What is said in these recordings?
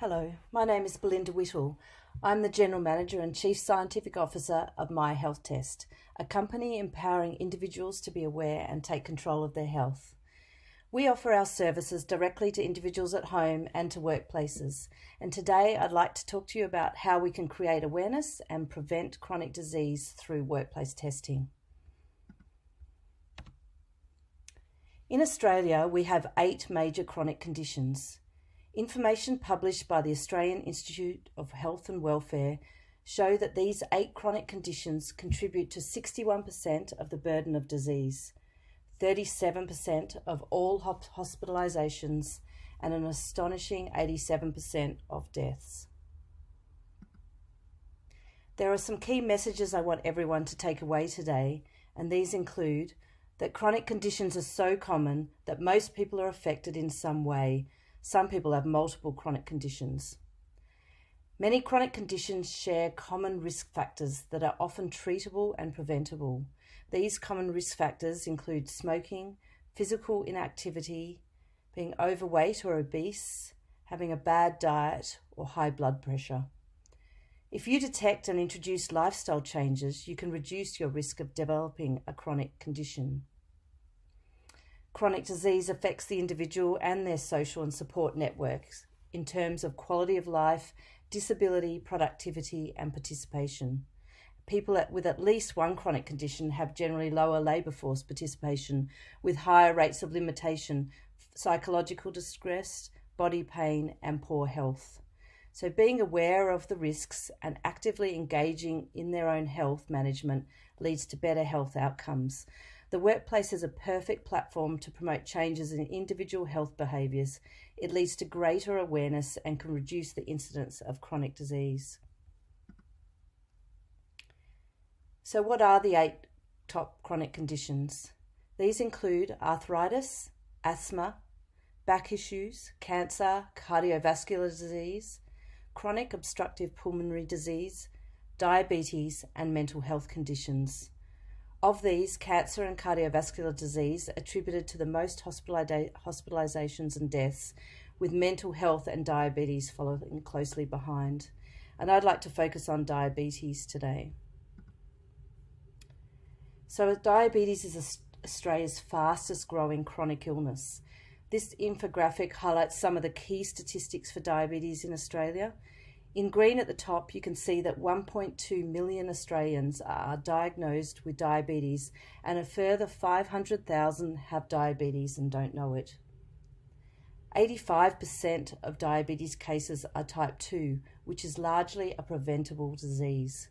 Hello, my name is Belinda Whittle. I'm the General Manager and Chief Scientific Officer of MyHealthTest, a company empowering individuals to be aware and take control of their health. We offer our services directly to individuals at home and to workplaces. And today I'd like to talk to you about how we can create awareness and prevent chronic disease through workplace testing. In Australia, we have 8 major chronic conditions. Information published by the Australian Institute of Health and Welfare show that these 8 chronic conditions contribute to 61% of the burden of disease, 37% of all hospitalisations, and an astonishing 87% of deaths. There are some key messages I want everyone to take away today, and these include that chronic conditions are so common that most people are affected in some way. Some people have multiple chronic conditions. Many chronic conditions share common risk factors that are often treatable and preventable. These common risk factors include smoking, physical inactivity, being overweight or obese, having a bad diet, or high blood pressure. If you detect and introduce lifestyle changes, you can reduce your risk of developing a chronic condition. Chronic disease affects the individual and their social and support networks in terms of quality of life, disability, productivity, and participation. People with at least one chronic condition have generally lower labour force participation with higher rates of limitation, psychological distress, body pain, and poor health. So being aware of the risks and actively engaging in their own health management leads to better health outcomes. The workplace is a perfect platform to promote changes in individual health behaviours. It leads to greater awareness and can reduce the incidence of chronic disease. So what are the 8 top chronic conditions? These include arthritis, asthma, back issues, cancer, cardiovascular disease, chronic obstructive pulmonary disease, diabetes, and mental health conditions. Of these, cancer and cardiovascular disease are attributed to the most hospitalisations and deaths, with mental health and diabetes following closely behind. And I'd like to focus on diabetes today. So diabetes is Australia's fastest growing chronic illness. This infographic highlights some of the key statistics for diabetes in Australia. In green at the top, you can see that 1.2 million Australians are diagnosed with diabetes and a further 500,000 have diabetes and don't know it. 85% of diabetes cases are type 2, which is largely a preventable disease.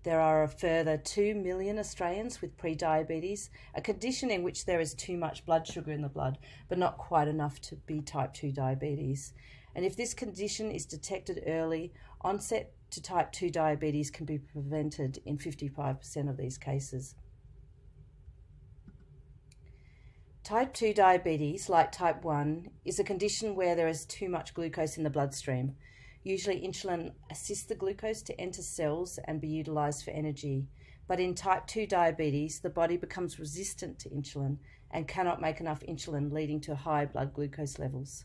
There are a further 2 million Australians with pre-diabetes, a condition in which there is too much blood sugar in the blood, but not quite enough to be type 2 diabetes. And if this condition is detected early, onset to type 2 diabetes can be prevented in 55% of these cases. Type 2 diabetes, like type 1, is a condition where there is too much glucose in the bloodstream. Usually insulin assists the glucose to enter cells and be utilised for energy. But in type 2 diabetes, the body becomes resistant to insulin and cannot make enough insulin, leading to high blood glucose levels.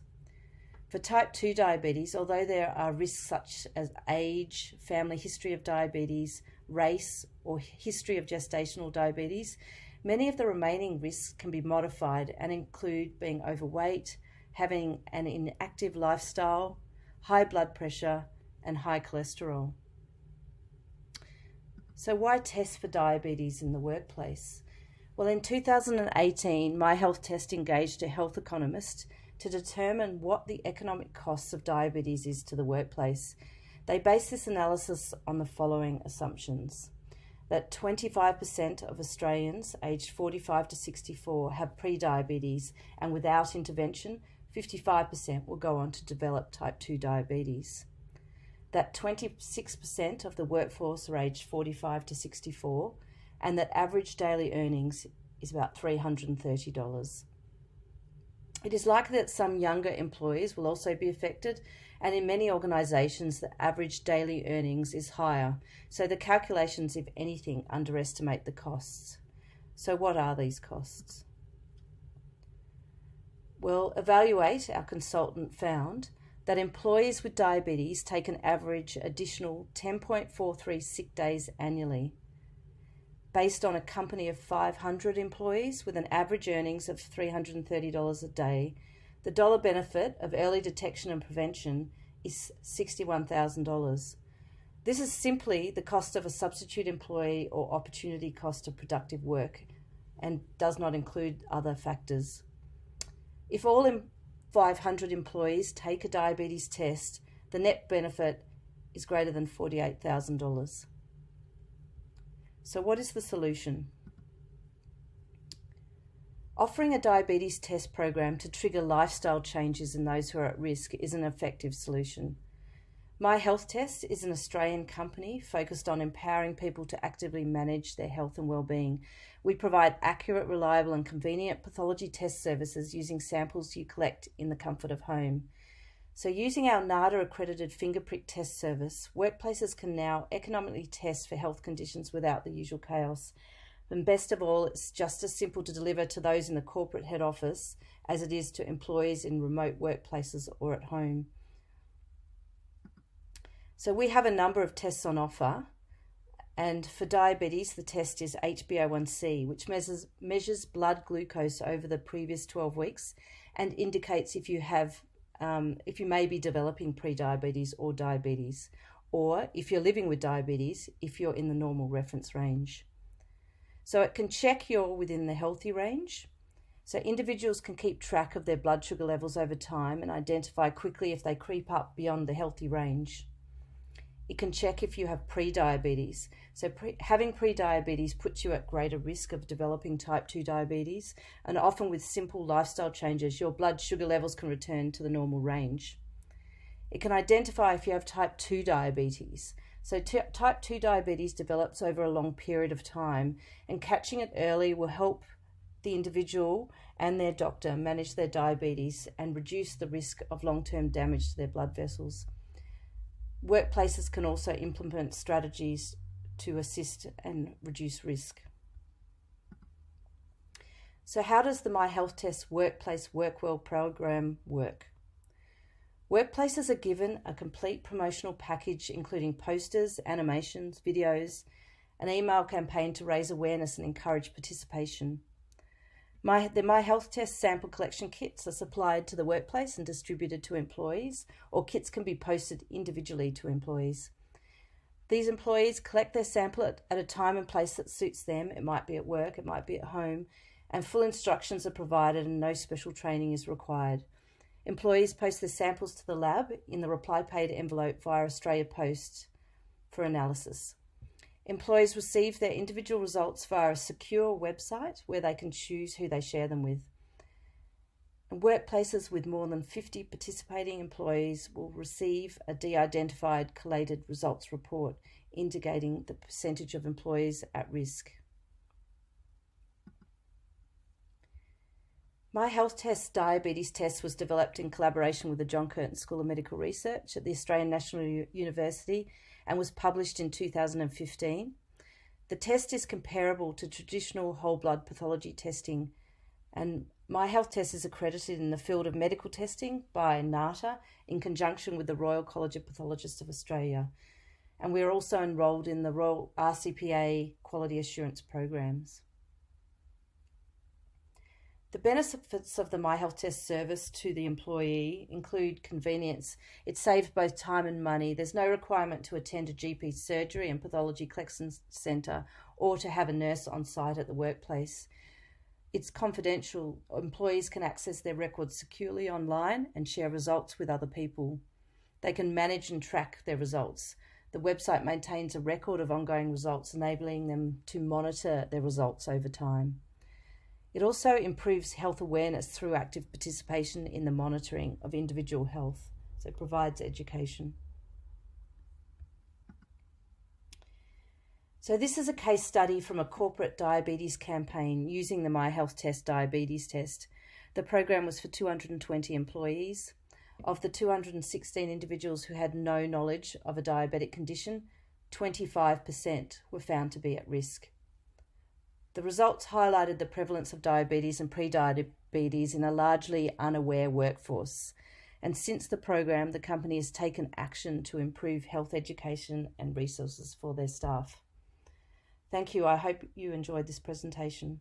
For type 2 diabetes, although there are risks such as age, family history of diabetes, race, or history of gestational diabetes, many of the remaining risks can be modified and include being overweight, having an inactive lifestyle, high blood pressure, and high cholesterol. So why test for diabetes in the workplace? Well, in 2018, MyHealthTest engaged a health economist to determine what the economic costs of diabetes is to the workplace. They based this analysis on the following assumptions: that 25% of Australians aged 45 to 64 have pre-diabetes, and without intervention, 55% will go on to develop type 2 diabetes. That 26% of the workforce are aged 45 to 64, and that average daily earnings is about $330. It is likely that some younger employees will also be affected, and in many organisations the average daily earnings is higher, so the calculations, if anything, underestimate the costs. So what are these costs? Well, Evaluate, our consultant, found that employees with diabetes take an average additional 10.43 sick days annually. Based on a company of 500 employees with an average earnings of $330 a day, the dollar benefit of early detection and prevention is $61,000. This is simply the cost of a substitute employee or opportunity cost of productive work and does not include other factors. If all 500 employees take a diabetes test, the net benefit is greater than $48,000. So what is the solution? Offering a diabetes test program to trigger lifestyle changes in those who are at risk is an effective solution. MyHealthTest is an Australian company focused on empowering people to actively manage their health and well-being. We provide accurate, reliable and convenient pathology test services using samples you collect in the comfort of home. So using our NADA accredited finger prick test service, workplaces can now economically test for health conditions without the usual chaos. And best of all, it's just as simple to deliver to those in the corporate head office as it is to employees in remote workplaces or at home. So we have a number of tests on offer, and for diabetes, the test is HbA1c, which measures blood glucose over the previous 12 weeks and indicates if you may be developing prediabetes or diabetes, or if you're living with diabetes, if you're in the normal reference range. So it can check you're within the healthy range. So individuals can keep track of their blood sugar levels over time and identify quickly if they creep up beyond the healthy range. It can check if you have pre-diabetes. So having pre-diabetes puts you at greater risk of developing type 2 diabetes, and often with simple lifestyle changes, your blood sugar levels can return to the normal range. It can identify if you have type 2 diabetes. So type 2 diabetes develops over a long period of time, and catching it early will help the individual and their doctor manage their diabetes and reduce the risk of long-term damage to their blood vessels. Workplaces can also implement strategies to assist and reduce risk. So how does the MyHealthTest Workplace Workwell program work? Workplaces are given a complete promotional package including posters, animations, videos, an email campaign to raise awareness and encourage participation. The MyHealthTest sample collection kits are supplied to the workplace and distributed to employees, or kits can be posted individually to employees. These employees collect their sample at a time and place that suits them. It might be at work, it might be at home, and full instructions are provided and no special training is required. Employees post their samples to the lab in the reply paid envelope via Australia Post for analysis. Employees receive their individual results via a secure website where they can choose who they share them with. And workplaces with more than 50 participating employees will receive a de-identified collated results report indicating the percentage of employees at risk. MyHealthTest diabetes test was developed in collaboration with the John Curtin School of Medical Research at the Australian National University and was published in 2015. The test is comparable to traditional whole blood pathology testing, and MyHealthTest is accredited in the field of medical testing by NATA in conjunction with the Royal College of Pathologists of Australia. And we are also enrolled in the Royal RCPA quality assurance programs. The benefits of the MyHealthTest service to the employee include convenience. It saves both time and money. There's no requirement to attend a GP surgery and pathology collection centre or to have a nurse on site at the workplace. It's confidential. Employees can access their records securely online and share results with other people. They can manage and track their results. The website maintains a record of ongoing results, enabling them to monitor their results over time. It also improves health awareness through active participation in the monitoring of individual health, so it provides education. So this is a case study from a corporate diabetes campaign using the MyHealthTest diabetes test. The program was for 220 employees. Of the 216 individuals who had no knowledge of a diabetic condition, 25% were found to be at risk. The results highlighted the prevalence of diabetes and prediabetes in a largely unaware workforce. And since the program, the company has taken action to improve health education and resources for their staff. Thank you. I hope you enjoyed this presentation.